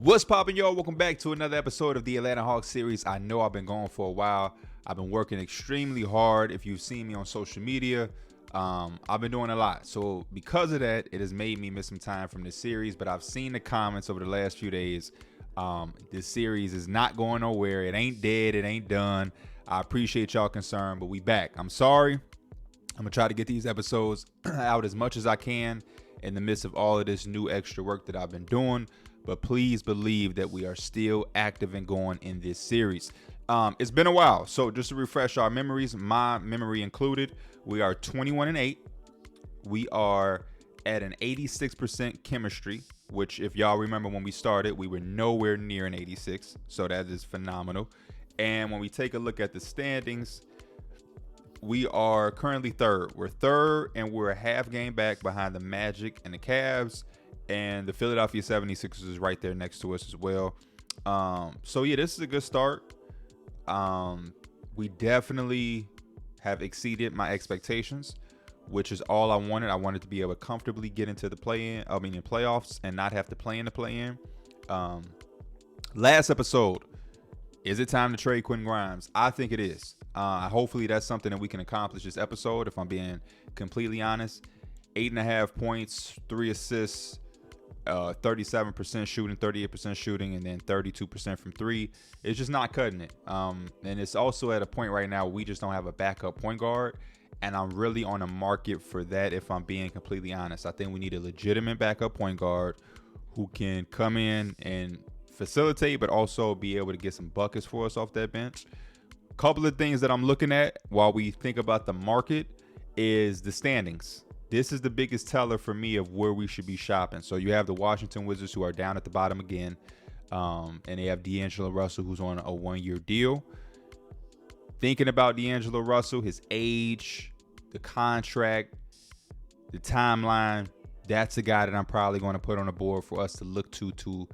What's poppin', y'all? Welcome back to another episode of the Atlanta Hawks series. I know I've been gone for a while. I've been working extremely hard. If you've seen me on social media, I've been doing a lot. So because of that, it has made me miss some time from this series. But I've seen the comments over the last few days. This series is not going nowhere. It ain't dead. It ain't done. I appreciate y'all concern, but we back. I'm sorry. I'm gonna try to get these episodes out as much as I can in the midst of all of this new extra work that I've been doing. But please believe that we are still active and going in this series. It's been a while, so just to refresh our memories, my memory included, we are 21-8. We are at an 86% chemistry, which if y'all remember when we started, we were nowhere near an 86, so that is phenomenal. And when we take a look at the standings, we are currently third. We're third, and we're a half game back behind the Magic and the Cavs. And the Philadelphia 76ers is right there next to us as well. So, yeah, this is a good start. We definitely have exceeded my expectations, which is all I wanted. I wanted to be able to comfortably get into the playoffs and not have to play in the play-in. Last episode, is it time to trade Quentin Grimes? I think it is. Hopefully that's something that we can accomplish this episode, if I'm being completely honest. 8.5 points, 3 assists, 37% shooting, 38% shooting, and then 32% from three. It's just not cutting it. And it's also at a point right now we just don't have a backup point guard, and I'm really on the market for that, if I'm being completely honest. I think we need a legitimate backup point guard who can come in and facilitate, but also be able to get some buckets for us off that bench. Couple of things that I'm looking at while we think about the market is the standings. This is the biggest teller for me of where we should be shopping. So you have the Washington Wizards, who are down at the bottom again. And they have D'Angelo Russell, who's on a one-year deal. Thinking about D'Angelo Russell, his age, the contract, the timeline, that's a guy that I'm probably going to put on the board for us to look to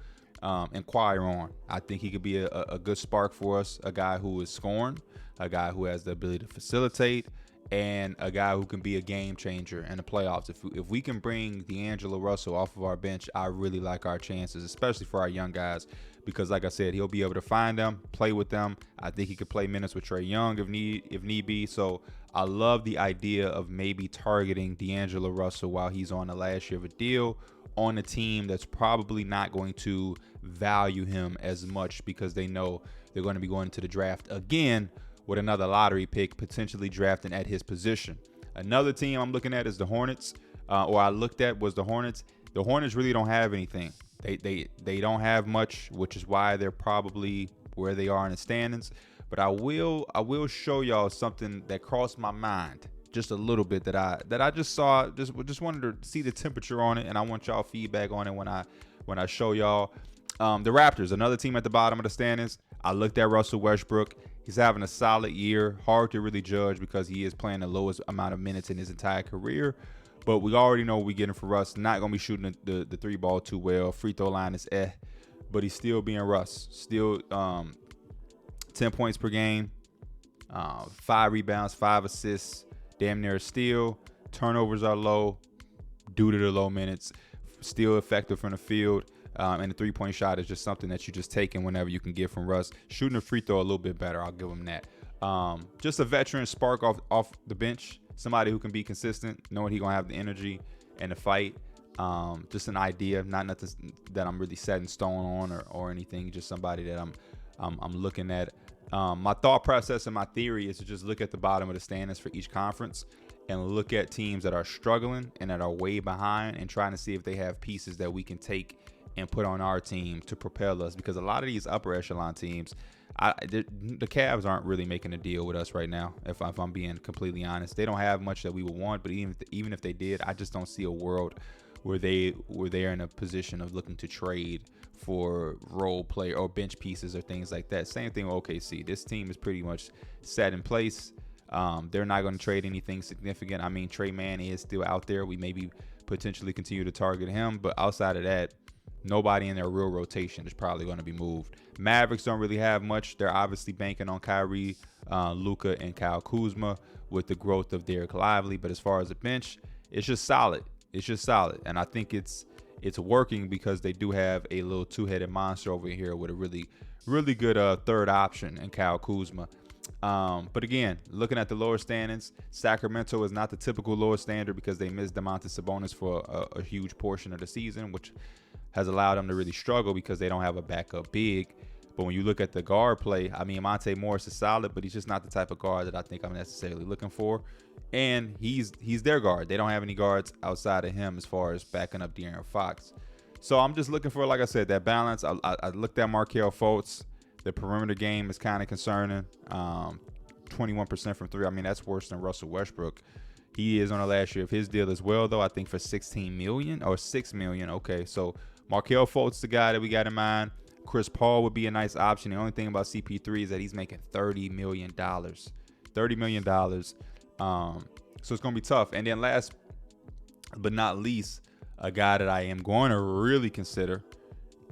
inquire on. I think he could be a good spark for us, a guy who is scoring, a guy who has the ability to facilitate, and a guy who can be a game changer in the playoffs. If we can bring D'Angelo Russell off of our bench, I really like our chances, especially for our young guys, because like I said, he'll be able to find them, play with them. I think he could play minutes with Trae Young if need be. So I love the idea of maybe targeting D'Angelo Russell while he's on the last year of a deal on a team that's probably not going to value him as much, because they know they're going to be going to the draft again with another lottery pick, potentially drafting at his position. Another team I'm looking at is the Hornets, or I looked at was the Hornets. The Hornets really don't have anything. They don't have much, which is why they're probably where they are in the standings. But I will show y'all something that crossed my mind just a little bit that I just saw. Just wanted to see the temperature on it, and I want y'all feedback on it when I show y'all. The Raptors, another team at the bottom of the standings. I looked at Russell Westbrook. He's having a solid year. Hard to really judge because he is playing the lowest amount of minutes in his entire career. But we already know what we're getting for Russ. Not going to be shooting the three ball too well. Free throw line is but he's still being Russ. Still 10 points per game, 5 rebounds, 5 assists, damn near a steal. Turnovers are low due to the low minutes. Still effective from the field. And the three-point shot is just something that you just taking whenever you can get from Russ. Shooting a free throw a little bit better, I'll give him that. Just a veteran spark off the bench. Somebody who can be consistent, knowing he's going to have the energy and the fight. Just an idea, not nothing that I'm really set in stone on or anything. Just somebody that I'm looking at. My thought process and my theory is to just look at the bottom of the standings for each conference and look at teams that are struggling and that are way behind and trying to see if they have pieces that we can take and put on our team to propel us, because a lot of these upper echelon teams, the Cavs aren't really making a deal with us right now. If I'm being completely honest, they don't have much that we would want. But even if they did, I just don't see a world where they're in a position of looking to trade for role play or bench pieces or things like that. Same thing with OKC. This team is pretty much set in place. They're not going to trade anything significant. I mean, Trey Mann is still out there. We maybe potentially continue to target him, but outside of that, nobody in their real rotation is probably going to be moved. Mavericks don't really have much. They're obviously banking on Kyrie, Luka, and Kyle Kuzma with the growth of Derek Lively. But as far as the bench, it's just solid. And I think it's it's working because they do have a little two-headed monster over here with a really, really good third option in Kyle Kuzma. But again, looking at the lower standings, Sacramento is not the typical lower standard because they missed Domantas Sabonis for a huge portion of the season, which has allowed them to really struggle because they don't have a backup big. But when you look at the guard play, I mean, Monte Morris is solid, but he's just not the type of guard that I think I'm necessarily looking for. And he's their guard. They don't have any guards outside of him as far as backing up De'Aaron Fox. So I'm just looking for, like I said, that balance. I looked at Markelle Fultz. The perimeter game is kind of concerning. 21% from three. I mean, that's worse than Russell Westbrook. He is on the last year of his deal as well, though, I think for $16 million or $6 million. Okay, so Markelle Fultz, the guy that we got in mind. Chris Paul would be a nice option. The only thing about CP3 is that he's making $30 million. $30 million. So it's going to be tough. And then last but not least, a guy that I am going to really consider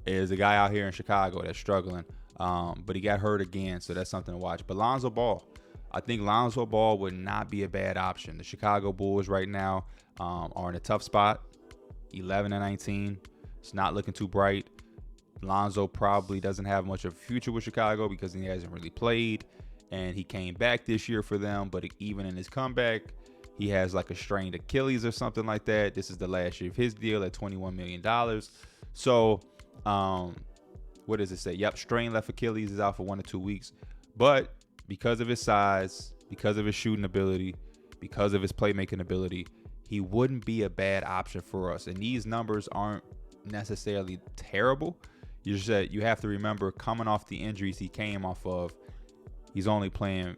is a guy out here in Chicago that's struggling. But he got hurt again, so that's something to watch. But Lonzo Ball. I think Lonzo Ball would not be a bad option. The Chicago Bulls right now are in a tough spot. 11-19. It's not looking too bright. Lonzo probably doesn't have much of a future with Chicago because he hasn't really played. And he came back this year for them, but even in his comeback, he has like a strained Achilles or something like that. This is the last year of his deal at $21 million. So, what does it say? Yep, strained left Achilles, is out for 1 to 2 weeks. But because of his size, because of his shooting ability, because of his playmaking ability, he wouldn't be a bad option for us. And these numbers aren't necessarily terrible. You have to remember, coming off the injuries he came off of, he's only playing,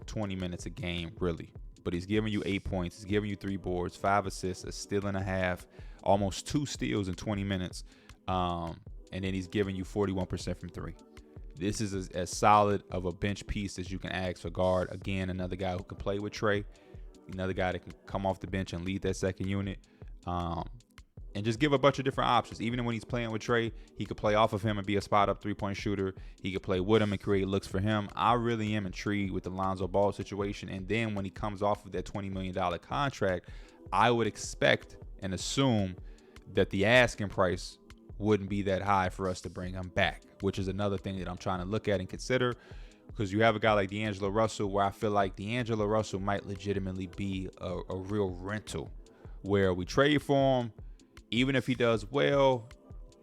20 minutes a game, really. But he's giving you 8 points. He's giving you 3 boards, 5 assists, a steal and a half, almost 2 steals in 20 minutes. And then he's giving you 41% from 3. This is as solid of a bench piece as you can ask for guard. Again, another guy who can play with Trey. Another guy that can come off the bench and lead that second unit. And just give a bunch of different options. Even when he's playing with Trey, he could play off of him and be a spot-up three-point shooter. He could play with him and create looks for him. I really am intrigued with the Lonzo Ball situation. And then when he comes off of that $20 million contract, I would expect and assume that the asking price wouldn't be that high for us to bring him back, which is another thing that I'm trying to look at and consider. Because you have a guy like D'Angelo Russell, where I feel like D'Angelo Russell might legitimately be a real rental, where we trade for him. Even if he does well,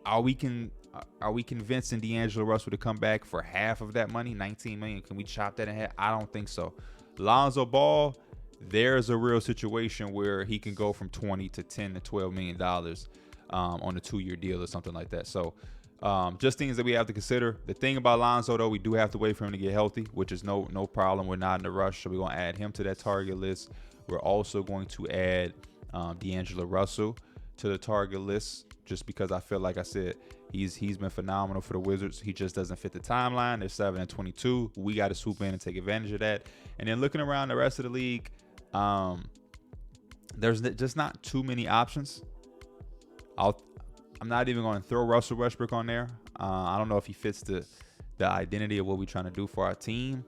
are we convincing D'Angelo Russell to come back for half of that money, $19 million? Can we chop that in half? I don't think so. Lonzo Ball, there's a real situation where he can go from 20 to 10 to $12 million on a 2-year deal or something like that. So just things that we have to consider. The thing about Lonzo, though, we do have to wait for him to get healthy, which is no problem. We're not in a rush, so we're going to add him to that target list. We're also going to add D'Angelo Russell to the target list, just because I feel like I said he's been phenomenal for the Wizards. He just doesn't fit the timeline. They're 7-22. We got to swoop in and take advantage of that. And then looking around the rest of the league, there's just not too many options. I'm not even going to throw Russell Westbrook on there. I don't know if he fits the identity of what we're trying to do for our team.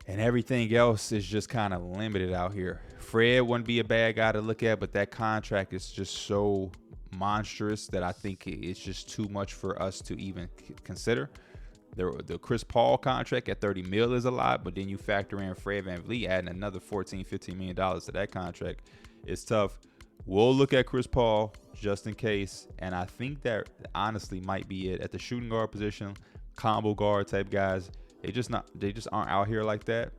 And everything else is just kind of limited out here. Fred wouldn't be a bad guy to look at, but that contract is just so monstrous that I think it's just too much for us to even consider. The Chris Paul contract at $30 million is a lot, but then you factor in Fred VanVleet adding another $14-15 million to that contract. It's tough. We'll look at Chris Paul just in case, and I think that honestly might be it. At the shooting guard position, combo guard type guys, they just aren't out here like that.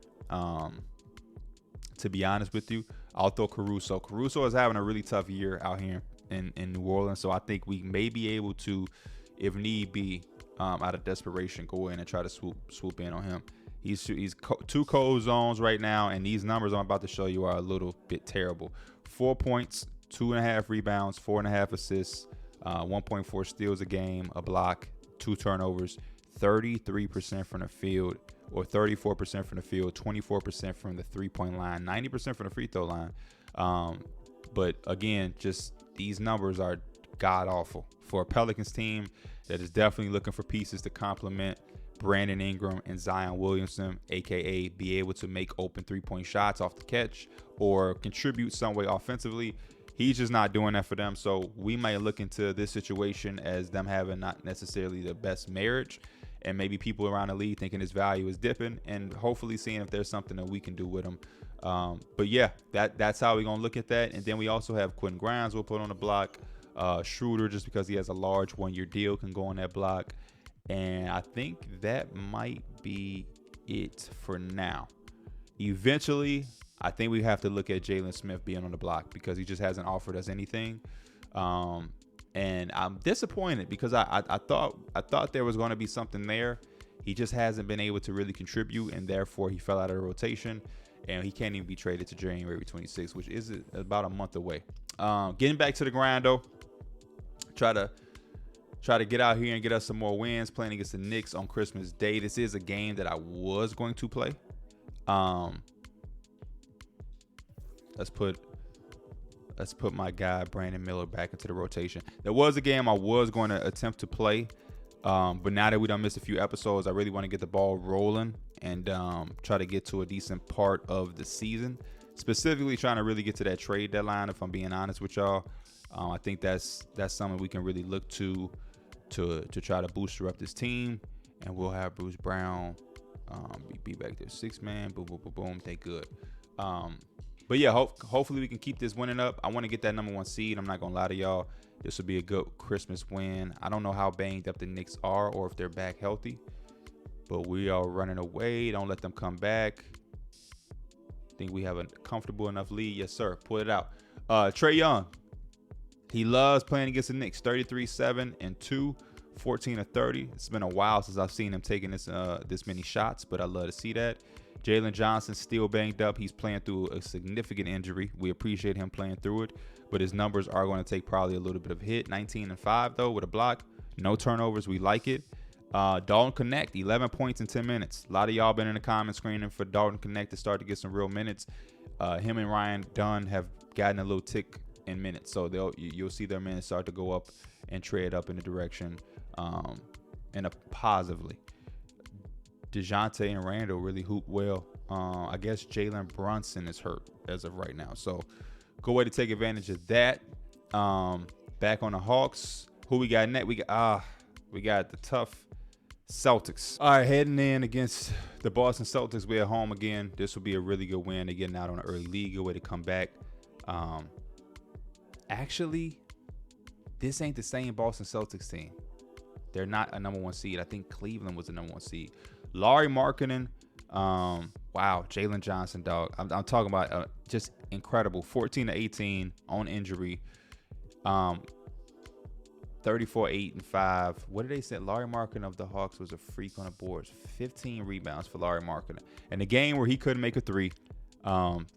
To be honest with you, I'll throw Caruso. Caruso is having a really tough year out here in New Orleans, so I think we may be able to, if need be, out of desperation, go in and try to swoop in on him. He's 2 cold zones right now, and these numbers I'm about to show you are a little bit terrible. 4 points, 2.5 rebounds, 4.5 assists, 1.4 steals a game, a block, 2 turnovers, 33% from the field, or 34% from the field, 24% from the three-point line, 90% from the free throw line. But again, just these numbers are god-awful for a Pelicans team that is definitely looking for pieces to complement Brandon Ingram and Zion Williamson, a.k.a. be able to make open three-point shots off the catch or contribute some way offensively. He's just not doing that for them. So we might look into this situation as them having not necessarily the best marriage, and maybe people around the league thinking his value is dipping, and hopefully seeing if there's something that we can do with him. But yeah, that's how we're going to look at that. And then we also have Quentin Grimes we'll put on the block. Schroeder, just because he has a large 1-year deal, can go on that block. And I think that might be it for now. Eventually, I think we have to look at Jalen Smith being on the block because he just hasn't offered us anything. And I'm disappointed because I thought there was going to be something there. He just hasn't been able to really contribute, and therefore he fell out of the rotation. And he can't even be traded to January 26th, which is about a month away. Getting back to the grind, though. Try to get out here and get us some more wins, playing against the Knicks on Christmas Day. This is a game that I was going to play. Let's put my guy Brandon Miller back into the rotation. There was a game I was going to attempt to play, but now that we done missed a few episodes, I really want to get the ball rolling and try to get to a decent part of the season. Specifically, trying to really get to that trade deadline. If I'm being honest with y'all, I think that's something we can really look to try to booster up this team, and we'll have Bruce Brown be back there, 6-man, boom, boom, boom, boom. They good. But yeah, hopefully we can keep this winning up. I want to get that number 1 seed. I'm not gonna lie to y'all. This will be a good Christmas win. I don't know how banged up the Knicks are or if they're back healthy, but we are running away. Don't let them come back. Think we have a comfortable enough lead. Yes, sir. Pull it out. Trae Young. He loves playing against the Knicks. 33-7-2, 14-30. It's been a while since I've seen him taking this many shots, but I love to see that. Jalen Johnson still banged up. He's playing through a significant injury. We appreciate him playing through it, but his numbers are going to take probably a little bit of a hit. 19-5 though with a block. No turnovers. We like it. Dalton Connect, 11 points in 10 minutes. A lot of y'all been in the comments screening for Dalton Connect to start to get some real minutes. Him and Ryan Dunn have gotten a little tick in minutes, so you'll see their minutes start to go up and trade up in the direction and a positively. DeJounte and Randall really hoop well. I guess Jalen Brunson is hurt as of right now, so good way to take advantage of that. Back on the Hawks, who we got next? We got the tough Celtics. All right, heading in against the Boston Celtics. We're at home again. This will be a really good win. They're getting out on an early lead. Good way to come back. Actually, this ain't the same Boston Celtics team. They're not a number 1 seed. I think Cleveland was the number 1 seed. Lauri Markkanen. Wow, Jalen Johnson, dog. I'm talking about just incredible. 14-18 on injury. 34-8-5. What did they say? Lauri Markkanen of the Hawks was a freak on the boards. 15 rebounds for Lauri Markkanen. And the game where he couldn't make a 3,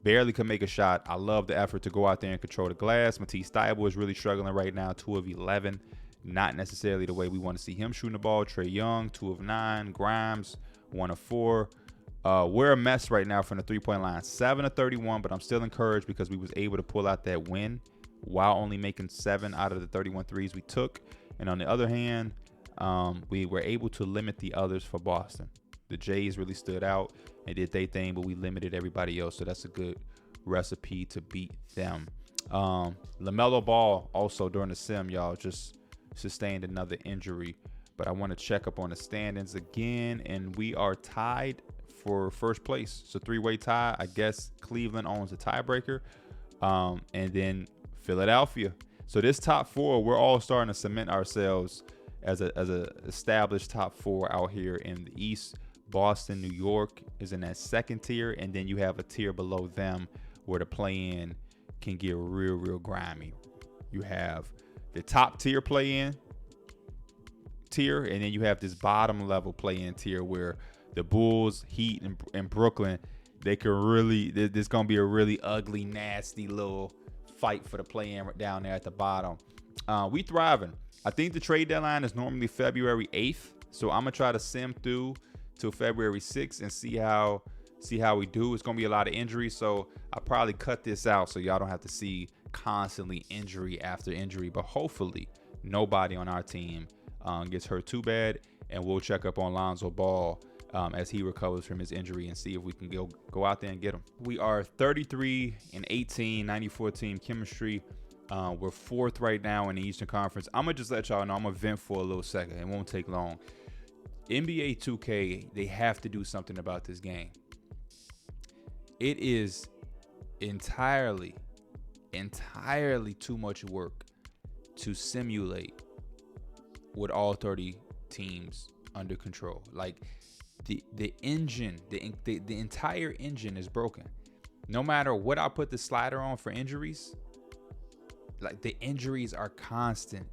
barely could make a shot. I love the effort to go out there and control the glass. Matisse Thybulle is really struggling right now. 2 of 11. Not necessarily the way we want to see him shooting the ball. Trae Young, 2 of 9. Grimes, 1 of 4. We're a mess right now from the 3-point line. 7 of 31, but I'm still encouraged because we was able to pull out that win while only making 7 out of the 31 threes we took. And on the other hand, we were able to limit the others for Boston. The Jays really stood out and did their thing, but we limited everybody else. So that's a good recipe to beat them. LaMelo Ball also during the sim, y'all, just sustained another injury. But I want to check up on the standings again, and we are tied for first place. It's a 3-way tie. I guess Cleveland owns the tiebreaker, and then Philadelphia. So this top 4, we're all starting to cement ourselves as a established top 4 out here in the East. Boston, New York is in that second tier, and then you have a tier below them where the play-in can get real grimy. You have the top tier play-in tier, and then you have this bottom level play-in tier where the Bulls, Heat, and Brooklyn, they can really, there's going to be a really ugly, nasty little fight for the play-in down there at the bottom. We thriving. I think the trade deadline is normally February 8th, so I'm going to try to sim through till February 6th and see how we do. It's going to be a lot of injuries, so I'll probably cut this out so y'all don't have to see constantly injury after injury, but hopefully nobody on our team gets hurt too bad, and we'll check up on Lonzo Ball as he recovers from his injury and see if we can go out there and get him. We are 33-18, 94 team chemistry. We're fourth right now in the Eastern Conference. I'm going to just let y'all know. I'm going to vent for a little second. It won't take long. NBA 2K, they have to do something about this game. It is entirely too much work to simulate with all 30 teams under control. Like the engine, the entire engine is broken. No matter what I put the slider on for injuries, like the injuries are constant.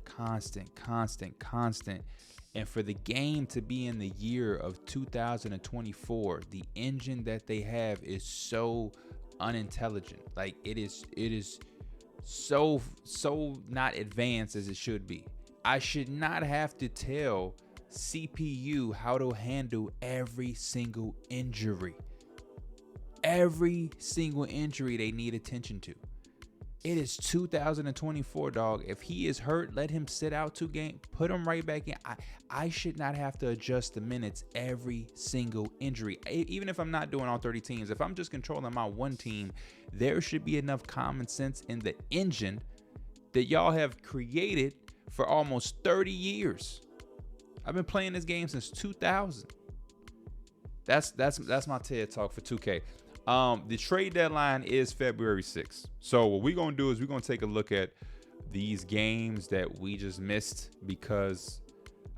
And for the game to be in the year of 2024, the engine that they have is so unintelligent. Like it is so not advanced as it should be. I should not have to tell CPU how to handle every single injury. Every single injury they need attention to. It is 2024, dog. If he is hurt, let him sit out 2 games. Put him right back in. I should not have to adjust the minutes every single injury. Even if I'm not doing all 30 teams, if I'm just controlling my one team, there should be enough common sense in the engine that y'all have created for almost 30 years. I've been playing this game since 2000. That's my TED talk for 2K. The trade deadline is February 6th. So what we're going to do is we're going to take a look at these games that we just missed because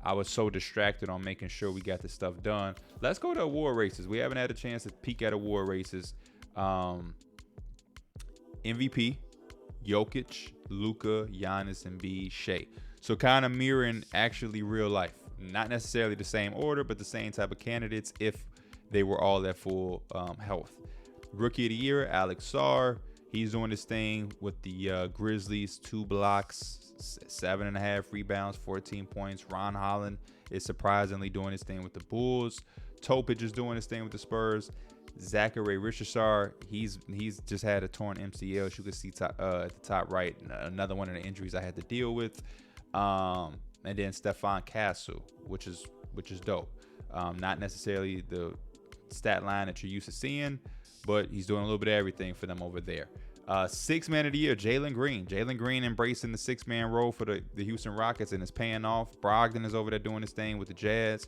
I was so distracted on making sure we got this stuff done. Let's go to award races. We haven't had a chance to peek at award races. MVP, Jokic, Luka, Giannis, Embiid, Shea. So kind of mirroring actually real life. Not necessarily the same order, but the same type of candidates if they were all at full health. Rookie of the Year, Alex Sarr. He's doing his thing with the Grizzlies. 2 blocks, 7.5 rebounds, 14 points. Ron Holland is surprisingly doing his thing with the Bulls. Topic is doing his thing with the Spurs. Zachary Richardson, he's just had a torn MCL. As you can see at the top right, another one of the injuries I had to deal with. And then Stefan Castle, which is dope. Not necessarily the stat line that you're used to seeing, but he's doing a little bit of everything for them over there. 6th man of the year, Jalen Green. Jalen Green embracing the 6-man role for the Houston Rockets, and it's paying off. Brogdon is over there doing his thing with the Jazz.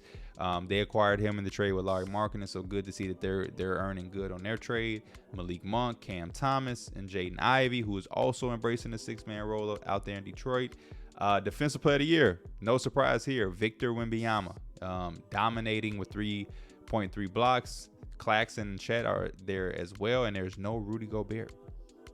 They acquired him in the trade with Lauri Markkanen, so good to see that they're earning good on their trade. Malik Monk, Cam Thomas, and Jaden Ivey, who is also embracing the 6-man role out there in Detroit. Defensive player of the year, no surprise here, Victor Wembanyama, dominating with 3.3 blocks. Claxton and Chet are there as well, and there's no Rudy Gobert.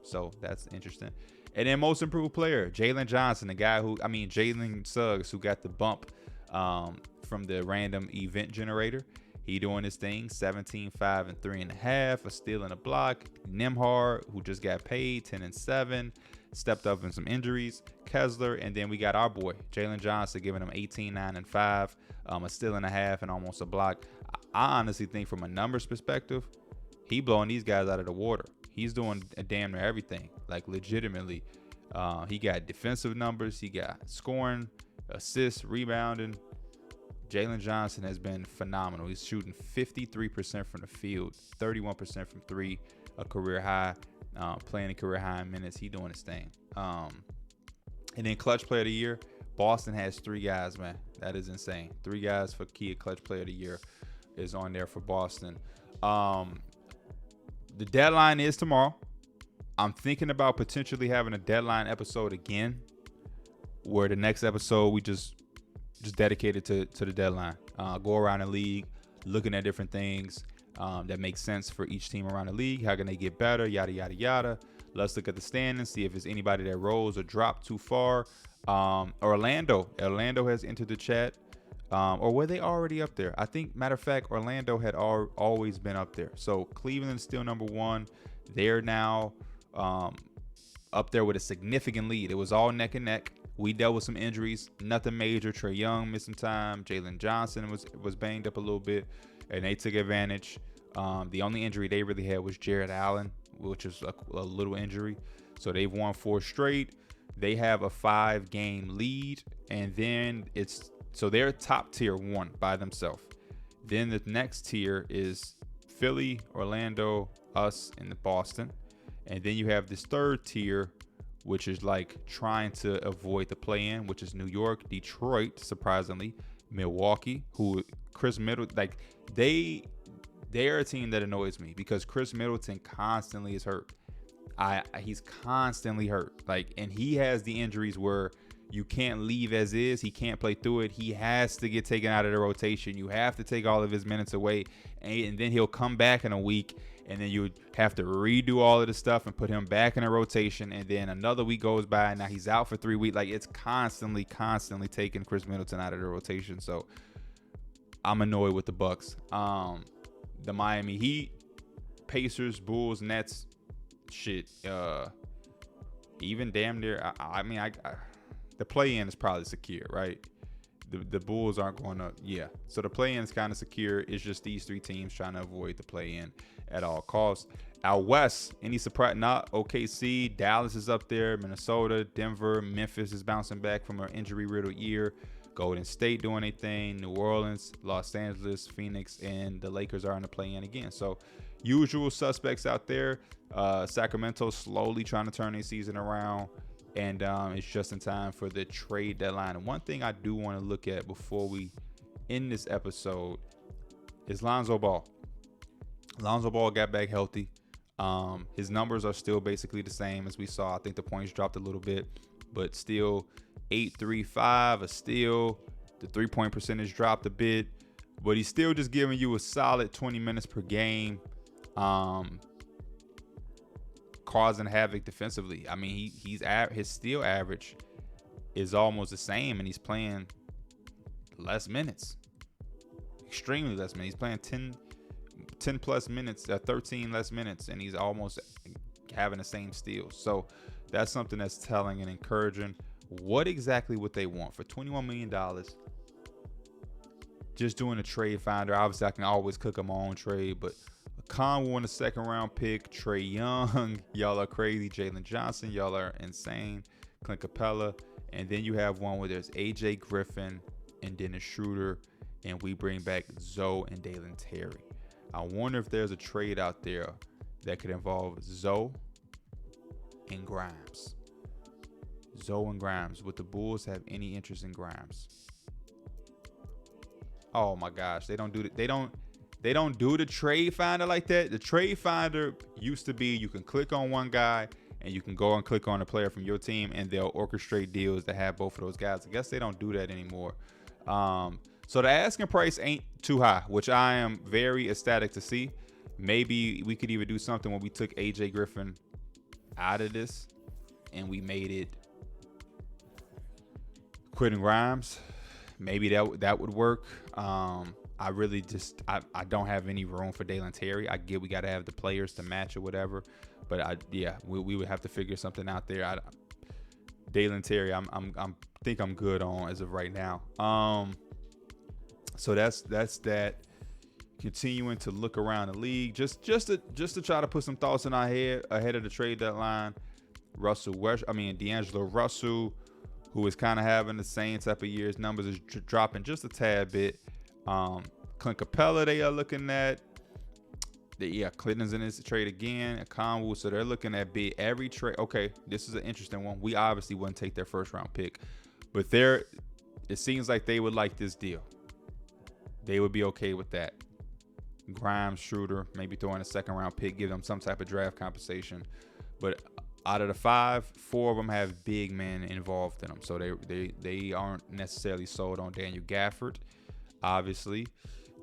So that's interesting. And then most improved player, Jalen Johnson, the guy Jalen Suggs, who got the bump from the random event generator. He doing his thing, 17, 5, and 3.5, a steal and a block. Nembhard, who just got paid, 10 and 7, stepped up in some injuries. Kessler, and then we got our boy, Jalen Johnson, giving him 18, 9, and 5, a steal and a half, and almost a block. I honestly think from a numbers perspective, he blowing these guys out of the water. He's doing a damn near everything, like legitimately. He got defensive numbers. He got scoring, assists, rebounding. Jalen Johnson has been phenomenal. He's shooting 53% from the field, 31% from 3, a career high, playing a career high in minutes. He doing his thing. And then clutch player of the year, Boston has 3 guys, man. That is insane. 3 guys for key clutch player of the year is on there for Boston. The deadline is tomorrow. I'm thinking about potentially having a deadline episode again, where the next episode we just dedicated to the deadline. Go around the league, looking at different things that make sense for each team around the league. How can they get better? Yada, yada, yada. Let's look at the standings, see if there's anybody that rose or dropped too far. Orlando has entered the chat. Or were they already up there? I think, matter of fact, Orlando had always been up there. So Cleveland is still number 1. They're now up there with a significant lead. It was all neck and neck. We dealt with some injuries, nothing major. Trae Young missed some time. Jalen Johnson was banged up a little bit, and they took advantage. The only injury they really had was Jared Allen, which is a little injury. So they've won 4 straight. They have a 5-game lead, and then so they're top tier 1 by themselves. Then the next tier is Philly, Orlando, us, and Boston. And then you have this third tier which is like trying to avoid the play-in, which is New York, Detroit, surprisingly, Milwaukee, who Chris Middleton, like they're a team that annoys me because Chris Middleton constantly is hurt. He's constantly hurt. Like, and he has the injuries where you can't leave as is. He can't play through it. He has to get taken out of the rotation. You have to take all of his minutes away, and then he'll come back in a week, and then you would have to redo all of the stuff and put him back in a rotation, and then another week goes by, and now he's out for 3 weeks. Like, it's constantly taking Chris Middleton out of the rotation. So I'm annoyed with the Bucks. The Miami Heat, Pacers, Bulls, Nets, shit. Even damn near. The play-in is probably secure, right? The Bulls aren't going to, yeah. So the play-in is kind of secure. It's just these three teams trying to avoid the play-in at all costs. Out west, any surprise? Not OKC. Dallas is up there. Minnesota, Denver, Memphis is bouncing back from an injury-riddled year. Golden State doing a thing. New Orleans, Los Angeles, Phoenix, and the Lakers are in the play-in again. So usual suspects out there. Sacramento slowly trying to turn their season around. And it's just in time for the trade deadline. And one thing I do want to look at before we end this episode is Lonzo Ball. Lonzo Ball got back healthy. His numbers are still basically the same as we saw. I think the points dropped a little bit, but still 8.35 a steal. The 3-point percentage dropped a bit, but he's still just giving you a solid 20 minutes per game. Causing havoc defensively. I mean, his steal average is almost the same, and he's playing less minutes, extremely less minutes. He's playing 10 plus minutes, 13 less minutes, and he's almost having the same steals. So that's something that's telling and encouraging. What exactly would they want for $21 million? Just doing a trade finder. Obviously, I can always cook my own trade, but Khan won a second-round pick. Trae Young, y'all are crazy. Jalen Johnson, y'all are insane. Clint Capella, and then you have one where there's AJ Griffin and Dennis Schroeder, and we bring back Zoe and Dalen Terry. I wonder if there's a trade out there that could involve Zoe and Grimes. Zoe and Grimes. Would the Bulls have any interest in Grimes? Oh my gosh, they don't do it. They don't do the trade finder like that. The trade finder used to be you can click on one guy and you can go and click on a player from your team and they'll orchestrate deals that have both of those guys. I guess they don't do that anymore. So the asking price ain't too high, which I am very ecstatic to see. Maybe we could even do something when we took AJ Griffin out of this and we made it Quentin Grimes. Maybe that would work. I really just I don't have any room for Dalen Terry. I get we got to have the players to match or whatever, but we would have to figure something out there. Dalen Terry, I think I'm good on as of right now. So that's that. Continuing to look around the league, just to try to put some thoughts in our head ahead of the trade deadline. D'Angelo Russell, who is kind of having the same type of years. Numbers is dropping just a tad bit. Clint Capella, they are looking at. Clinton's in this trade again. Conwu, so they're looking at every trade. Okay, this is an interesting one. We obviously wouldn't take their first round pick, but it seems like they would like this deal. They would be okay with that. Grimes, Schroeder, maybe throwing a second round pick, give them some type of draft compensation. But out of the 5, 4 of them have big men involved in them, so they aren't necessarily sold on Daniel Gafford. Obviously,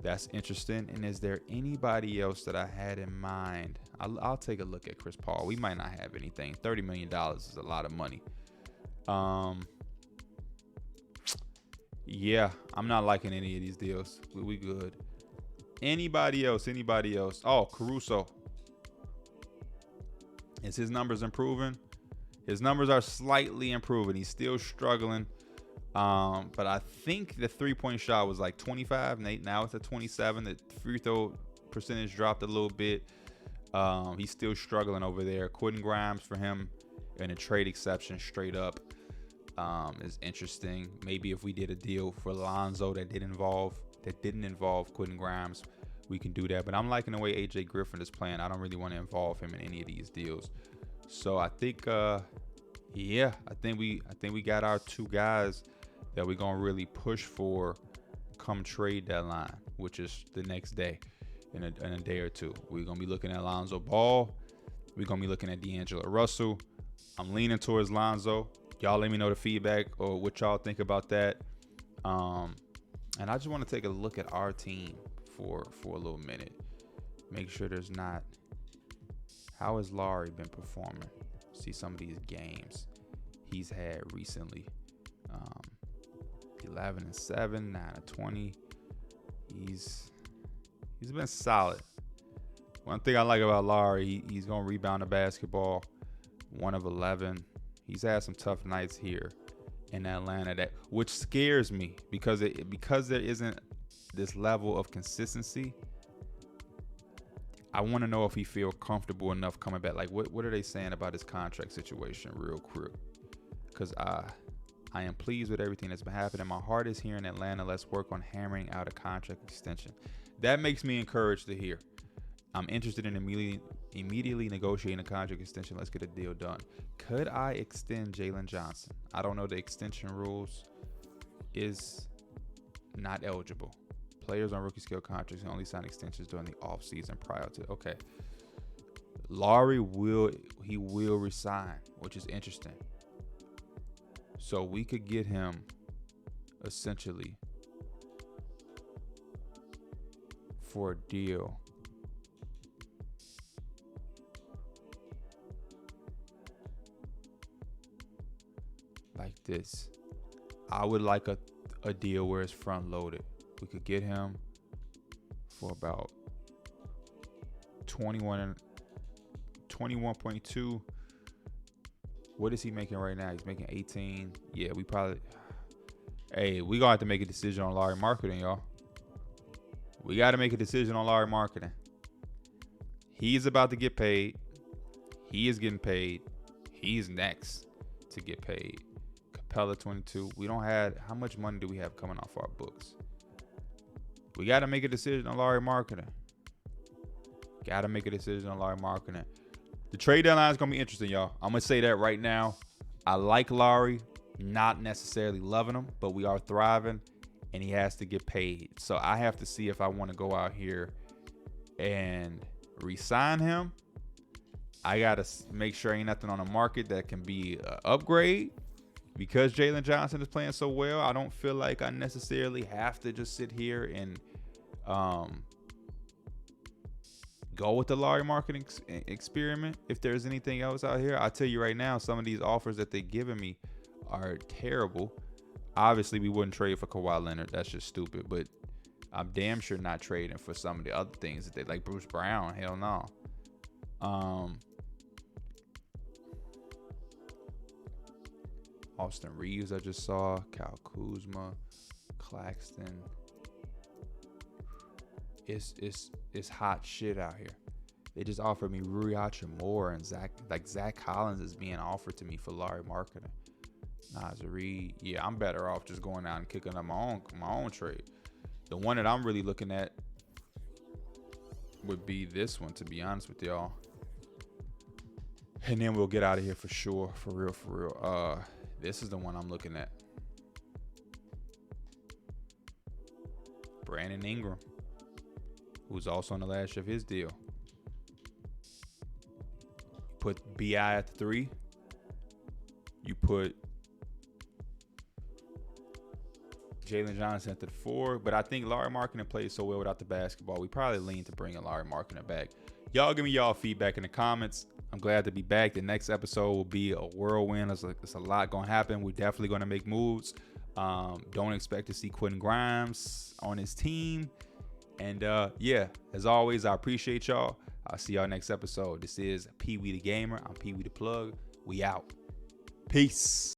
that's interesting. And is there anybody else that I had in mind? I'll take a look at Chris Paul. We might not have anything. $30 million is a lot of money. Yeah, I'm not liking any of these deals. We good. Anybody else? Oh, Caruso. Is his numbers improving? His numbers are slightly improving. He's still struggling. But I think the 3-point shot was like 25. Now it's at 27. The free throw percentage dropped a little bit. He's still struggling over there. Quentin Grimes for him and a trade exception straight up is interesting. Maybe if we did a deal for Lonzo that didn't involve Quentin Grimes, we can do that. But I'm liking the way AJ Griffin is playing. I don't really want to involve him in any of these deals. So I think Yeah, I think we got our two guys that we're gonna really push for come trade deadline, which is the next day, in a day or two. We're gonna be looking at Lonzo Ball. We're gonna be looking at D'Angelo Russell. I'm leaning towards Lonzo. Y'all let me know the feedback or what y'all think about that. Um, and I just want to take a look at our team for a little minute. Make sure there's not. How has Laurie been performing? See some of these games he's had recently. 11-7, 9-20. He's been solid. One thing I like about Laurie, he's gonna rebound the basketball. 1 of 11. He's had some tough nights here in Atlanta, which scares me because there isn't this level of consistency. I want to know if he feel comfortable enough coming back. Like, what are they saying about his contract situation real quick? Because I am pleased with everything that's been happening. My heart is here in Atlanta. Let's work on hammering out a contract extension. That makes me encouraged to hear. I'm interested in immediately negotiating a contract extension. Let's get a deal done. Could I extend Jalen Johnson? I don't know the extension rules. Is not eligible. Players on rookie scale contracts can only sign extensions during the offseason prior to. Okay. Laurie will resign, which is interesting. So we could get him essentially for a deal like this. I would like a deal where it's front loaded. We could get him for about 21.2. What is he making right now? He's making 18. Yeah, we probably. Hey, we gonna have to make a decision on Laurie marketing, y'all. We got to make a decision on Laurie marketing. He's about to get paid. He is getting paid. He's next to get paid. Capella 22. We don't have. How much money do we have coming off our books? We got to make a decision on Laurie marketing. Got to make a decision on Laurie marketing. The trade deadline is going to be interesting, y'all. I'm going to say that right now. I like Laurie. Not necessarily loving him, but we are thriving, and he has to get paid. So I have to see if I want to go out here and re-sign him. I got to make sure ain't nothing on the market that can be an upgrade. Because Jalen Johnson is playing so well, I don't feel like I necessarily have to just sit here and go with the Laurie marketing experiment. If there's anything else out here, I'll tell you right now, some of these offers that they're giving me are terrible. Obviously, we wouldn't trade for Kawhi Leonard. That's just stupid. But I'm damn sure not trading for some of the other things that they like. Bruce Brown, hell no. Austin Reeves, I just saw. Kyle Kuzma, Claxton. It's hot shit out here. They just offered me Rui Hachimura and Zach Collins is being offered to me for Laurie marketing. Naz Reid. Yeah, I'm better off just going out and kicking up my own trade. The one that I'm really looking at would be this one, to be honest with y'all. And then we'll get out of here for sure. For real. This is the one I'm looking at. Brandon Ingram, who's also on the last year of his deal. Put BI at the 3. You put Jalen Johnson at the 4. But I think Laurie Markkanen plays so well without the basketball. We probably lean to bringing Laurie Markkanen back. Y'all give me y'all feedback in the comments. I'm glad to be back. The next episode will be a whirlwind. There's a lot going to happen. We're definitely going to make moves. Don't expect to see Quentin Grimes on his team. And yeah, as always, I appreciate y'all. I'll see y'all next episode. This is Pee Wee the Gamer. I'm Pee Wee the Plug. We out. Peace.